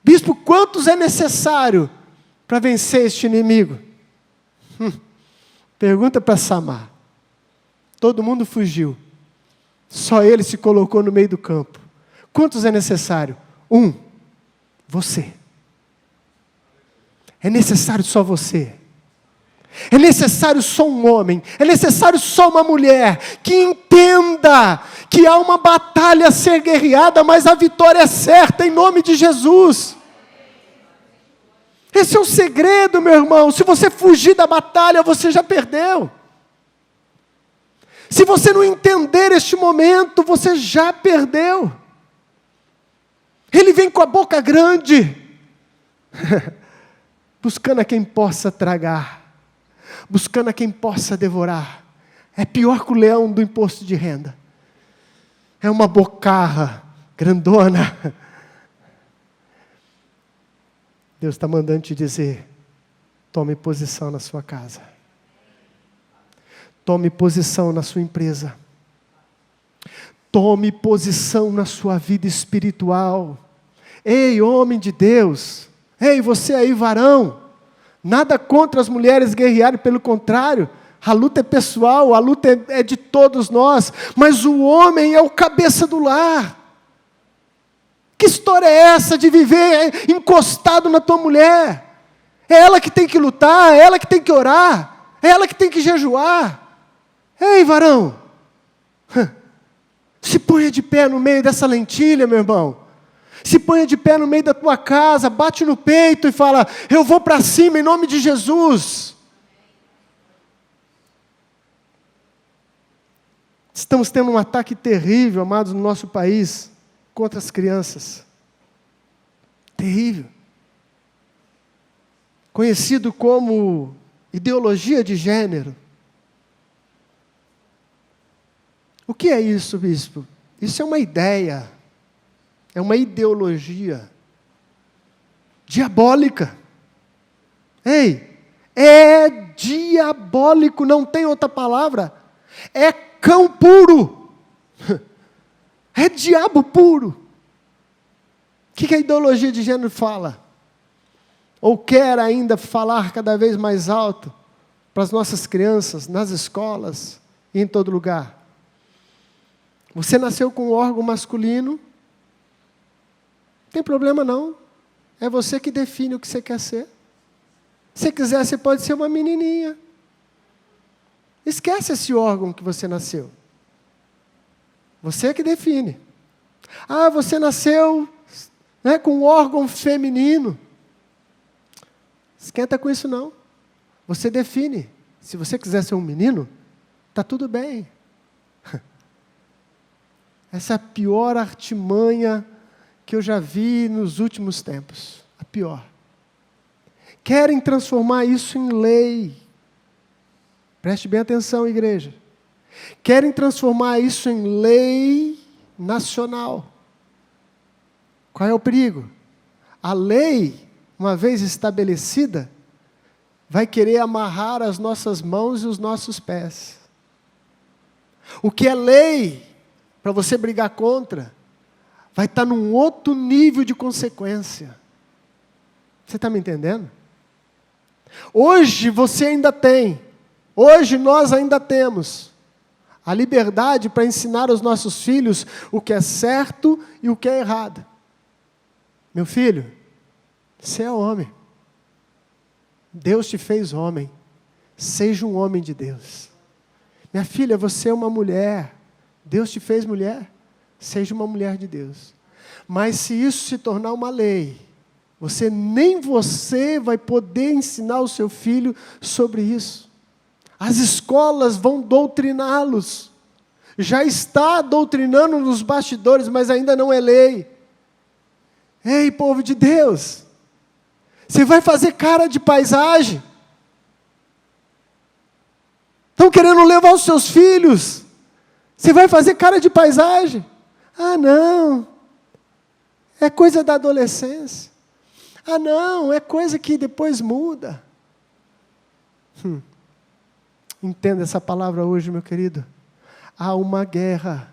Bispo, quantos é necessário para vencer este inimigo? Pergunta para Samar. Todo mundo fugiu. Só ele se colocou no meio do campo. Quantos é necessário? Você. É necessário só você. É necessário só um homem. É necessário só uma mulher que entenda que há uma batalha a ser guerreada, mas a vitória é certa em nome de Jesus. Esse é o segredo, meu irmão. Se você fugir da batalha, você já perdeu. Se você não entender este momento, você já perdeu. Ele vem com a boca grande, buscando a quem possa tragar, buscando a quem possa devorar. É pior que o leão do imposto de renda. É uma bocarra grandona. Deus está mandando te dizer: tome posição na sua casa. Tome posição na sua empresa. Tome posição na sua vida espiritual. Ei, homem de Deus. Ei, você aí, varão. Nada contra as mulheres guerrearem, pelo contrário. A luta é pessoal, a luta é de todos nós. Mas o homem é o cabeça do lar. Que história é essa de viver encostado na tua mulher? É ela que tem que lutar, é ela que tem que orar, é ela que tem que jejuar. Ei, varão, se ponha de pé no meio dessa lentilha, meu irmão. Se ponha de pé no meio da tua casa, bate no peito e fala: eu vou para cima em nome de Jesus. Estamos tendo um ataque terrível, amados, no nosso país, contra as crianças. Terrível. Conhecido como ideologia de gênero. O que é isso, bispo? Isso é uma ideia, é uma ideologia diabólica. Ei, é diabólico, não tem outra palavra. É cão puro. É diabo puro. O que a ideologia de gênero fala? Ou quer ainda falar cada vez mais alto para as nossas crianças, nas escolas e em todo lugar? Você nasceu com um órgão masculino, não tem problema não. É você que define o que você quer ser. Se você quiser, você pode ser uma menininha. Esquece esse órgão que você nasceu. Você é que define. Ah, você nasceu, né, com um órgão feminino. Esquenta com isso não. Você define. Se você quiser ser um menino, está tudo bem. Essa é a pior artimanha que eu já vi nos últimos tempos. A pior. Querem transformar isso em lei. Preste bem atenção, igreja. Querem transformar isso em lei nacional. Qual é o perigo? A lei, uma vez estabelecida, vai querer amarrar as nossas mãos e os nossos pés. O que é lei, para você brigar contra, vai estar num outro nível de consequência. Você está me entendendo? Hoje você ainda tem, hoje nós ainda temos a liberdade para ensinar aos nossos filhos o que é certo e o que é errado. Meu filho, você é homem. Deus te fez homem. Seja um homem de Deus. Minha filha, você é uma mulher. Deus te fez mulher. Seja uma mulher de Deus. Mas se isso se tornar uma lei, nem você vai poder ensinar o seu filho sobre isso. As escolas vão doutriná-los. Já está doutrinando nos bastidores, mas ainda não é lei. Ei, povo de Deus, você vai fazer cara de paisagem? Estão querendo levar os seus filhos? Você vai fazer cara de paisagem? Ah, não. É coisa da adolescência. Ah, não, é coisa que depois muda. Entenda essa palavra hoje, meu querido. Há uma guerra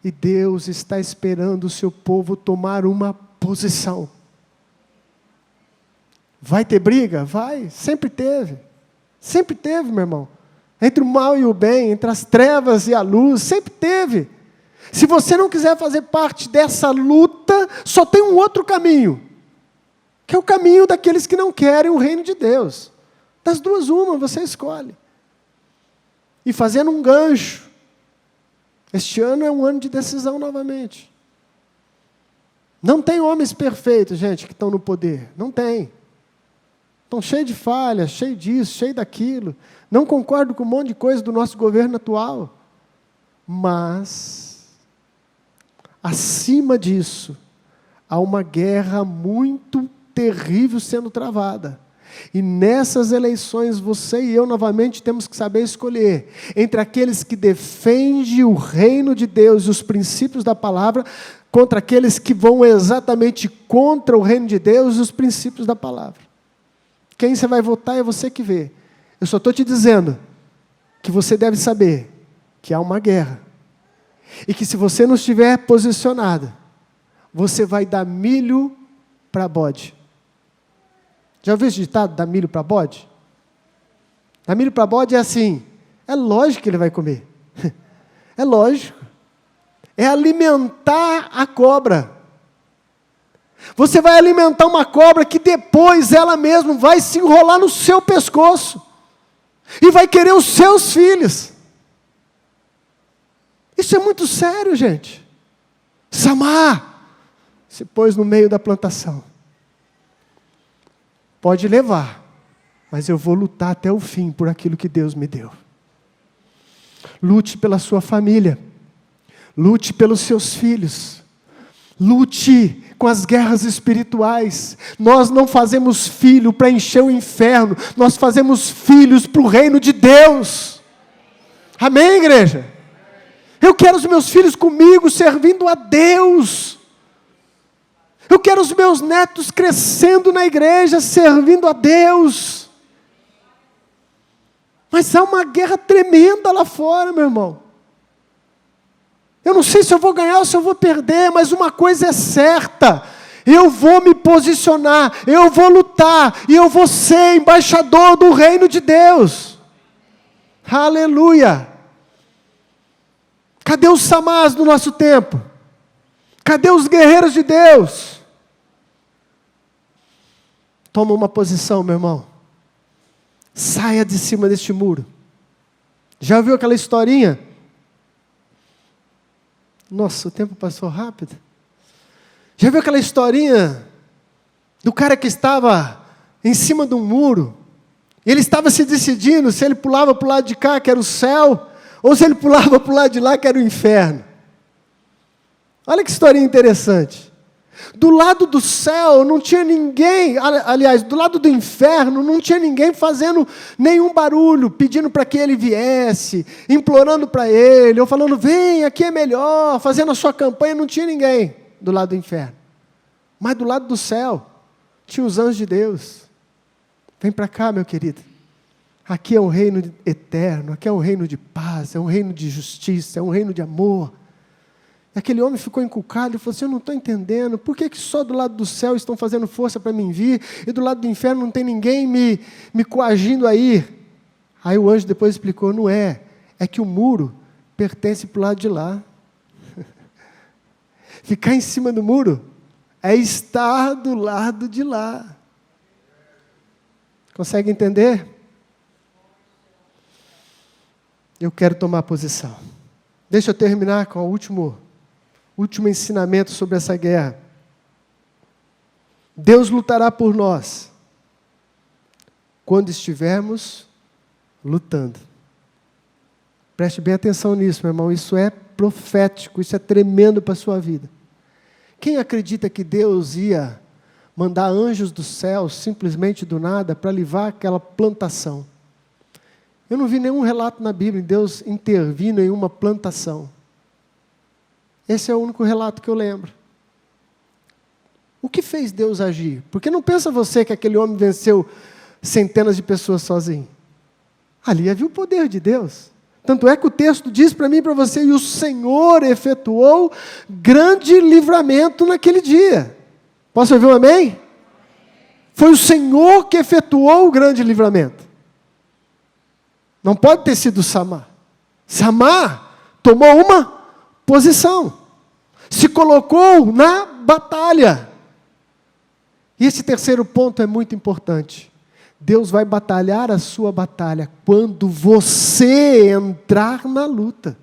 e Deus está esperando o seu povo tomar uma posição. Vai ter briga? Vai, sempre teve. Sempre teve, meu irmão. Entre o mal e o bem, entre as trevas e a luz, sempre teve. Se você não quiser fazer parte dessa luta, só tem um outro caminho, que é o caminho daqueles que não querem o reino de Deus. Das duas, uma, você escolhe. E fazendo um gancho, este ano é um ano de decisão novamente. Não tem homens perfeitos, gente, que estão no poder. Não tem. Estão cheios de falhas, cheios disso, cheios daquilo. Não concordo com um monte de coisa do nosso governo atual. Mas, acima disso, há uma guerra muito terrível sendo travada. E nessas eleições, você e eu novamente temos que saber escolher entre aqueles que defendem o reino de Deus e os princípios da palavra, contra aqueles que vão exatamente contra o reino de Deus e os princípios da palavra. Quem você vai votar é você que vê. Eu só estou te dizendo que você deve saber que há uma guerra. E que se você não estiver posicionado, você vai dar milho para bode. Já ouviu esse ditado, dar milho para bode? Dar milho para bode é assim, é lógico que ele vai comer. É lógico. É alimentar a cobra. Você vai alimentar uma cobra que depois ela mesma vai se enrolar no seu pescoço. E vai querer os seus filhos. Isso é muito sério, gente. Samar, se pôs no meio da plantação. Pode levar, mas eu vou lutar até o fim por aquilo que Deus me deu. Lute pela sua família, lute pelos seus filhos, lute com as guerras espirituais. Nós não fazemos filho para encher o inferno, nós fazemos filhos para o reino de Deus. Amém, igreja? Eu quero os meus filhos comigo, servindo a Deus. Eu quero os meus netos crescendo na igreja, servindo a Deus. Mas há uma guerra tremenda lá fora, meu irmão. Eu não sei se eu vou ganhar ou se eu vou perder, mas uma coisa é certa: eu vou me posicionar, eu vou lutar, e eu vou ser embaixador do reino de Deus. Aleluia! Cadê os samás do nosso tempo? Cadê os guerreiros de Deus? Toma uma posição, meu irmão. Saia de cima deste muro. Já ouviu aquela historinha? Nossa, o tempo passou rápido. Já viu aquela historinha do cara que estava em cima de um muro? Ele estava se decidindo se ele pulava para o lado de cá, que era o céu, ou se ele pulava para o lado de lá, que era o inferno. Olha que historinha interessante. Do lado do céu não tinha ninguém, aliás, do lado do inferno não tinha ninguém fazendo nenhum barulho, pedindo para que ele viesse, implorando para ele, ou falando, vem, aqui é melhor, fazendo a sua campanha. Não tinha ninguém do lado do inferno. Mas do lado do céu, tinha os anjos de Deus. Vem para cá, meu querido. Aqui é um reino eterno, aqui é um reino de paz, é um reino de justiça, é um reino de amor. Aquele homem ficou encucado e falou assim, eu não estou entendendo, por que só do lado do céu estão fazendo força para mim vir, e do lado do inferno não tem ninguém me coagindo a ir? Aí o anjo depois explicou, não é que o muro pertence para o lado de lá. Ficar em cima do muro é estar do lado de lá. Consegue entender? Eu quero tomar posição. Deixa eu terminar com o último ensinamento sobre essa guerra. Deus lutará por nós quando estivermos lutando. Preste bem atenção nisso, meu irmão. Isso é profético, isso é tremendo para a sua vida. Quem acredita que Deus ia mandar anjos do céu, simplesmente do nada, para livrar aquela plantação? Eu não vi nenhum relato na Bíblia de Deus intervindo em uma plantação. Esse é o único relato que eu lembro. O que fez Deus agir? Porque não pensa você que aquele homem venceu centenas de pessoas sozinho. Ali havia o poder de Deus. Tanto é que o texto diz para mim e para você, e o Senhor efetuou grande livramento naquele dia. Posso ouvir um amém? Foi o Senhor que efetuou o grande livramento. Não pode ter sido Samá. Samá tomou uma posição. Se colocou na batalha. E esse terceiro ponto é muito importante. Deus vai batalhar a sua batalha quando você entrar na luta.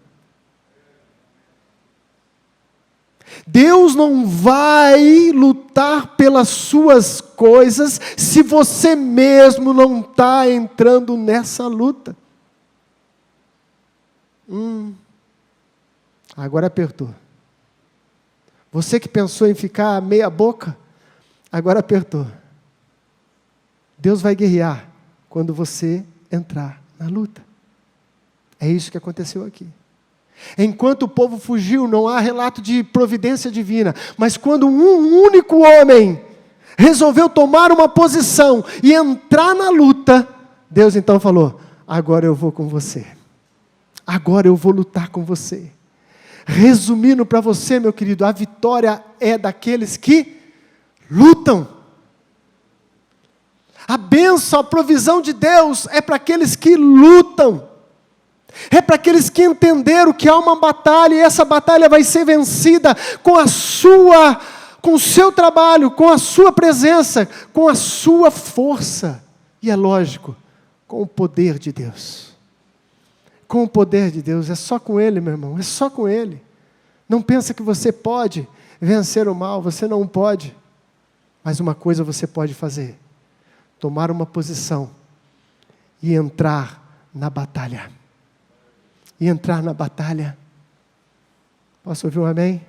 Deus não vai lutar pelas suas coisas se você mesmo não está entrando nessa luta. Agora apertou. Você que pensou em ficar meia boca, agora apertou. Deus vai guerrear quando você entrar na luta. É isso que aconteceu aqui. Enquanto o povo fugiu, não há relato de providência divina, mas quando um único homem resolveu tomar uma posição e entrar na luta, Deus então falou, agora eu vou com você. Agora eu vou lutar com você. Resumindo para você, meu querido, a vitória é daqueles que lutam. A bênção, a provisão de Deus é para aqueles que lutam. É para aqueles que entenderam que há uma batalha, e essa batalha vai ser vencida com o seu trabalho, com a sua presença, com a sua força. E é lógico, com o poder de Deus. Com o poder de Deus, é só com Ele, meu irmão, é só com Ele. Não pensa que você pode vencer o mal, você não pode. Mas uma coisa você pode fazer: tomar uma posição e entrar na batalha. E entrar na batalha. Posso ouvir um amém?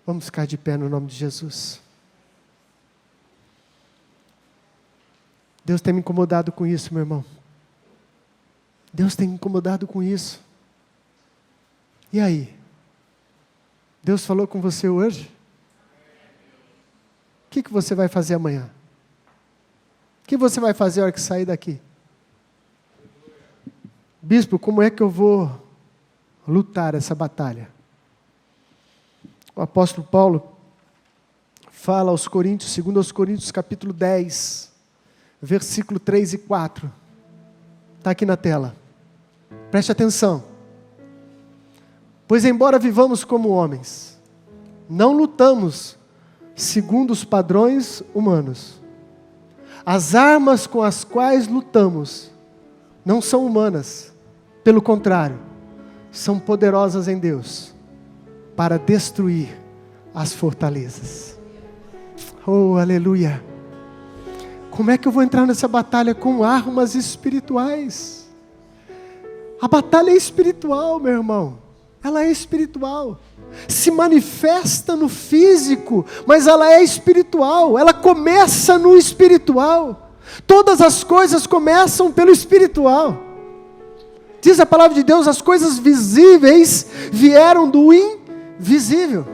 Vamos ficar de pé no nome de Jesus. Deus tem me incomodado com isso, meu irmão. Deus tem me incomodado com isso. E aí? Deus falou com você hoje? O que você vai fazer amanhã? O que você vai fazer a hora que sair daqui? Bispo, como é que eu vou lutar essa batalha? O apóstolo Paulo fala aos Coríntios, segundo aos Coríntios, capítulo 10, versículo 3 e 4. Está aqui na tela. Preste atenção. Pois embora vivamos como homens, não lutamos segundo os padrões humanos. As armas com as quais lutamos não são humanas. Pelo contrário, são poderosas em Deus para destruir as fortalezas. Oh, aleluia! Como é que eu vou entrar nessa batalha com armas espirituais? A batalha é espiritual, meu irmão. Ela é espiritual. Se manifesta no físico, mas ela é espiritual. Ela começa no espiritual. Todas as coisas começam pelo espiritual. Diz a palavra de Deus: as coisas visíveis vieram do invisível.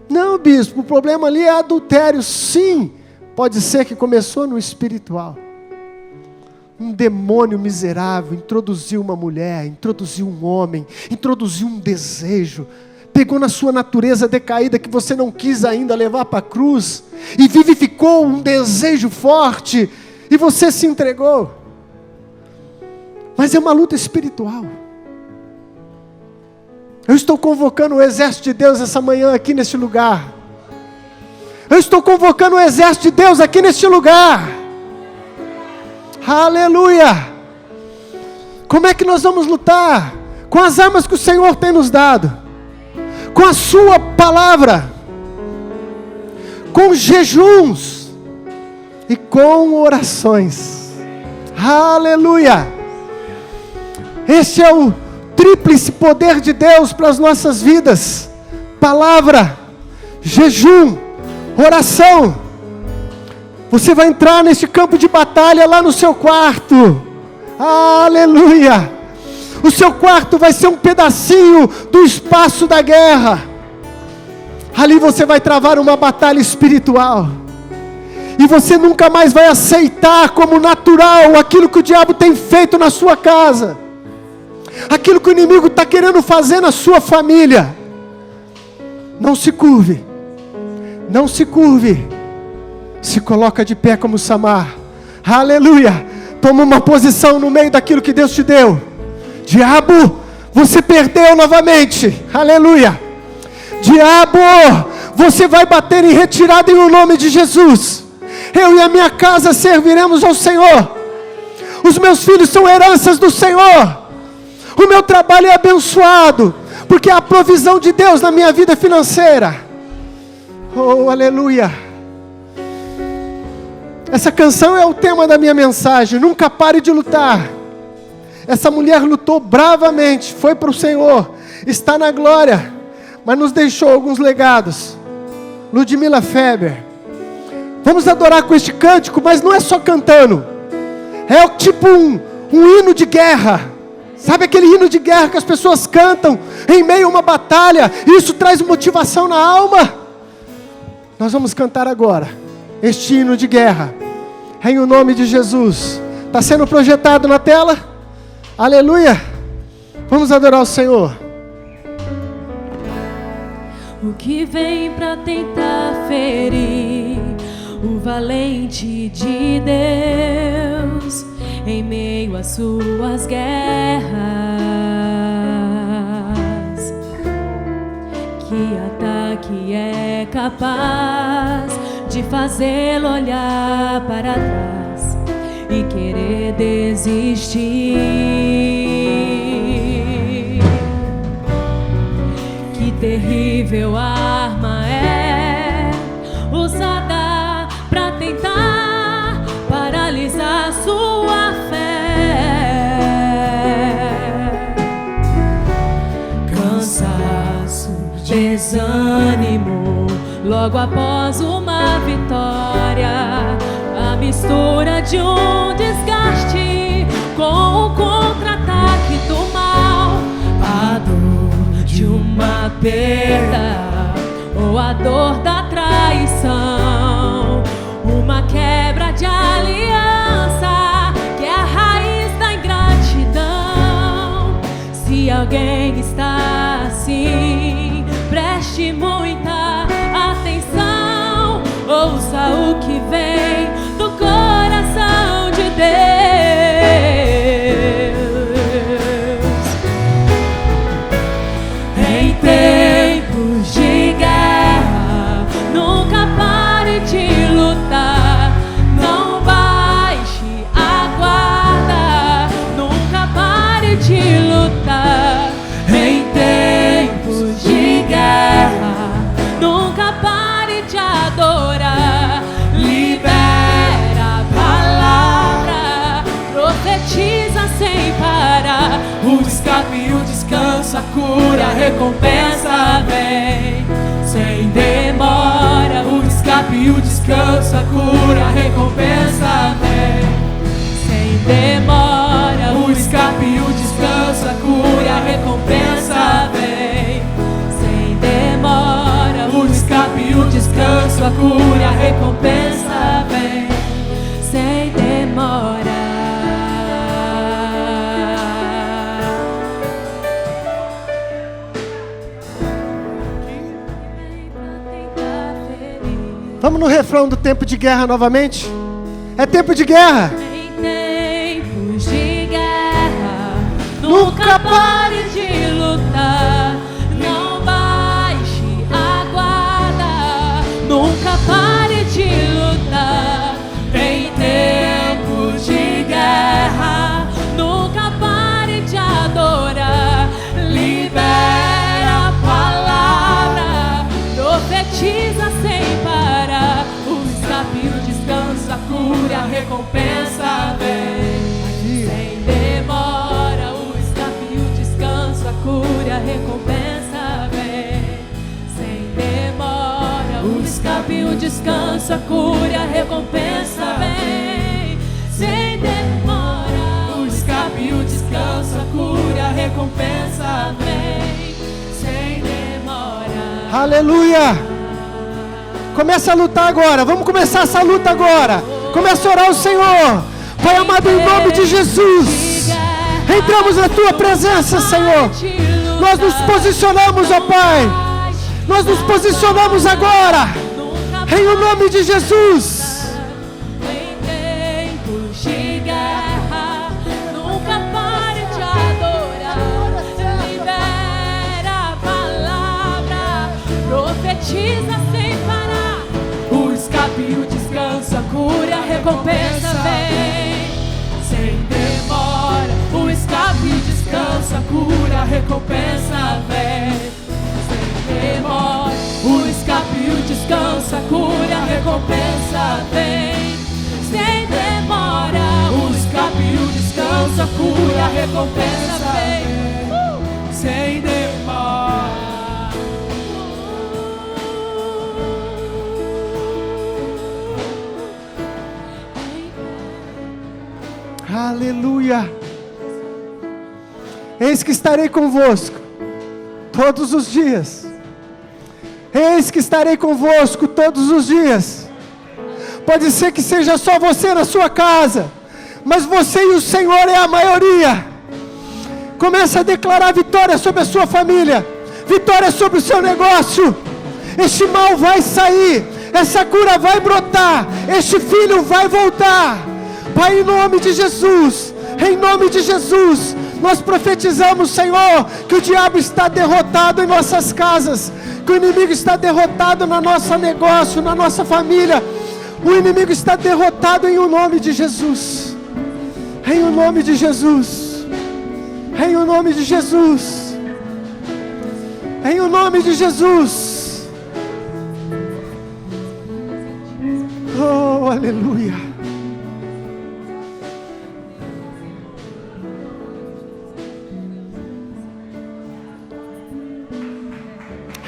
Não, bispo, o problema ali é adultério. Sim, pode ser que começou no espiritual. Um demônio miserável introduziu uma mulher, introduziu um homem, introduziu um desejo, pegou na sua natureza decaída que você não quis ainda levar para a cruz, e vivificou um desejo forte, e você se entregou. Mas é uma luta espiritual. Eu estou convocando o exército de Deus essa manhã aqui neste lugar. Eu estou convocando o exército de Deus aqui neste lugar. Aleluia! Como é que nós vamos lutar? Com as armas que o Senhor tem nos dado, com a sua palavra, com jejuns e com orações. Aleluia! Este é o tríplice poder de Deus para as nossas vidas: palavra, jejum, oração. Você vai entrar nesse campo de batalha lá no seu quarto. Aleluia! O seu quarto vai ser um pedacinho do espaço da guerra. Ali você vai travar uma batalha espiritual. E você nunca mais vai aceitar como natural aquilo que o diabo tem feito na sua casa. Aquilo que o inimigo está querendo fazer na sua família. Não se curve. Não se curve. Se coloca de pé como Samar. Aleluia. Toma uma posição no meio daquilo que Deus te deu. Diabo, você perdeu novamente. Aleluia. Diabo, você vai bater em retirada em nome de Jesus. Eu e a minha casa serviremos ao Senhor. Os meus filhos são heranças do Senhor. O meu trabalho é abençoado, porque há a provisão de Deus na minha vida financeira. Oh, aleluia. Essa canção é o tema da minha mensagem. Nunca pare de lutar. Essa mulher lutou bravamente, foi para o Senhor, está na glória, mas nos deixou alguns legados. Ludmila Feber. Vamos adorar com este cântico, mas não é só cantando. É tipo um hino de guerra. Sabe aquele hino de guerra que as pessoas cantam em meio a uma batalha? Isso traz motivação na alma. Nós vamos cantar agora este hino de guerra, em o nome de Jesus. Está sendo projetado na tela? Aleluia. Vamos adorar o Senhor. O que vem pra tentar ferir o valente de Deus em meio às suas guerras? Que ataque é capaz de fazê-lo olhar para trás e querer desistir? Que terrível a sua fé. Cansaço, desânimo, logo após uma vitória, a mistura de um desgaste com o contra-ataque do mal, a dor de uma perda ou a dor da traição, uma quebra de aliança que é a raiz da ingratidão. Se alguém está assim, preste muita atenção, ouça o que vem do coração de Deus. Em tempos de guerra, nunca pare de lutar, não baixe a guarda, nunca pare de lutar. Em tempos de guerra, nunca pare de adorar, libera a palavra, profetiza sem parar. O escape, o descanso, a cura, a recompensa vem sem demora. O escape, o descanso, a cura, a recompensa vem sem demora. O escape, o descanso, a cura, a recompensa vem sem demora. O escape, o descanso, a cura, a recompensa vem sem demora. Vamos no refrão do tempo de guerra novamente? É tempo de guerra. Em tempos de guerra, nunca pare de lutar, não baixe a guarda, nunca pare de lutar. Em tempos de guerra, nunca pare de adorar, libera a palavra, profetiza sem parar. O escape, o descanso, a cura, a recompensa vem sem demora. O escape, o descanso, a cura, a recompensa vem sem demora. O escape, o descanso, a cura, a recompensa vem sem demora. O escape, o descanso, a cura, a recompensa vem sem demora. Aleluia! Começa a lutar agora. Vamos começar essa luta agora. Começa a orar ao Senhor. Pai amado, em nome de Jesus, entramos na Tua presença, Senhor. Nós nos posicionamos, ó Pai. Nós nos posicionamos agora, em o nome de Jesus. Em tempos de guerra, nunca pare de adorar, libera a palavra, profetiza sem parar. O escape, o descanso, a cura, a recompensa vem sem demora. O escape, o descanso, a cura, a recompensa vem sem demora. O escape, o descanso, a cura, a recompensa vem sem demora. O escape, o descanso, a cura, a recompensa vem sem demora. Aleluia. Eis que estarei convosco todos os dias. Eis que estarei convosco todos os dias. Pode ser que seja só você na sua casa, mas você e o Senhor é a maioria. Começa a declarar vitória sobre a sua família, vitória sobre o seu negócio. Este mal vai sair, essa cura vai brotar, este filho vai voltar. Pai, em nome de Jesus, em nome de Jesus, nós profetizamos, Senhor, que o diabo está derrotado em nossas casas, que o inimigo está derrotado no nosso negócio, na nossa família. O inimigo está derrotado em o nome de Jesus. Em o nome de Jesus. Em o nome de Jesus. Em o nome de Jesus. Oh, aleluia.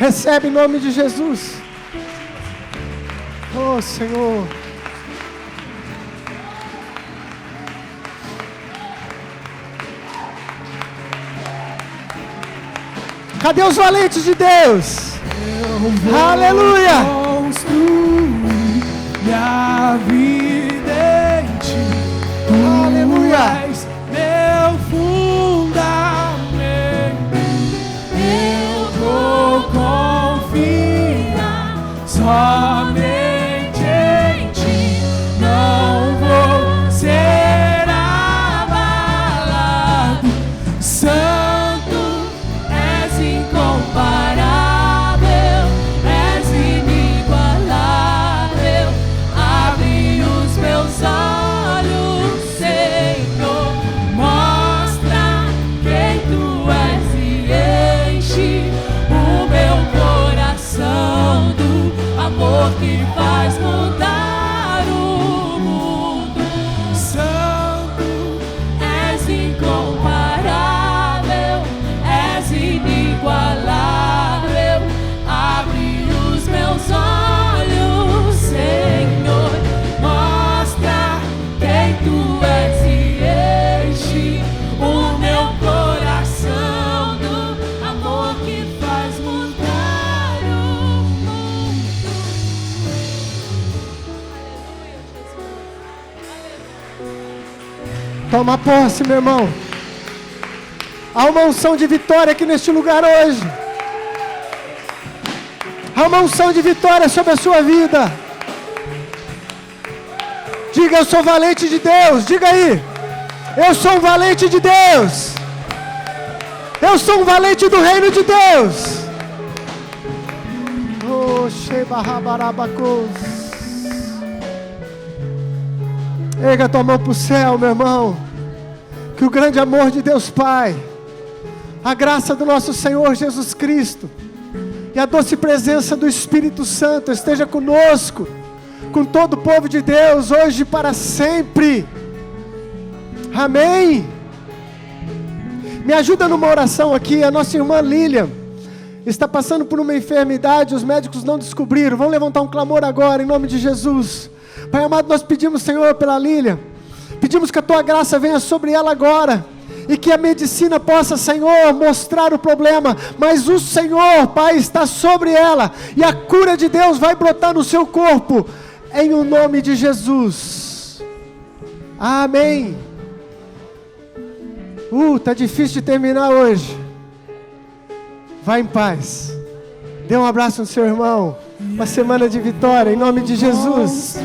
Recebe em nome de Jesus. Oh, Senhor. Cadê os valentes de Deus? Aleluia! Construir minha vida em ti. Aleluia! És meu fundamento. Eu vou confiar somente em ti. Não vou ser abalado. Santo, és incomparável, és inigualável. Abre os meus olhos, Senhor, mostra quem tu és e enche o meu coração do amor que faz mudar o mundo. Santo, és incomparável, és inigualável. Abre os meus olhos, Senhor, mostra quem tu és e enche o meu coração do amor que faz mudar o mundo. Toma posse, meu irmão. Há uma unção de vitória aqui neste lugar hoje. Há uma unção de vitória sobre a sua vida. Diga, eu sou valente de Deus. Diga aí. Eu sou um valente de Deus. Eu sou um valente do reino de Deus. Oh, Shebahabarabacos. Erga tua mão para o céu, meu irmão. Que o grande amor de Deus Pai, a graça do nosso Senhor Jesus Cristo e a doce presença do Espírito Santo esteja conosco, com todo o povo de Deus, hoje e para sempre. Amém. Me ajuda numa oração aqui. A nossa irmã Lilian está passando por uma enfermidade, os médicos não descobriram. Vamos levantar um clamor agora, em nome de Jesus. Pai amado, nós pedimos, Senhor, pela Lilian. Pedimos que a Tua graça venha sobre ela agora. E que a medicina possa, Senhor, mostrar o problema. Mas o Senhor, Pai, está sobre ela. E a cura de Deus vai brotar no seu corpo. Em o nome de Jesus. Amém. Tá difícil de terminar hoje. Vai em paz. Dê um abraço no seu irmão. Uma semana de vitória, em nome de Jesus.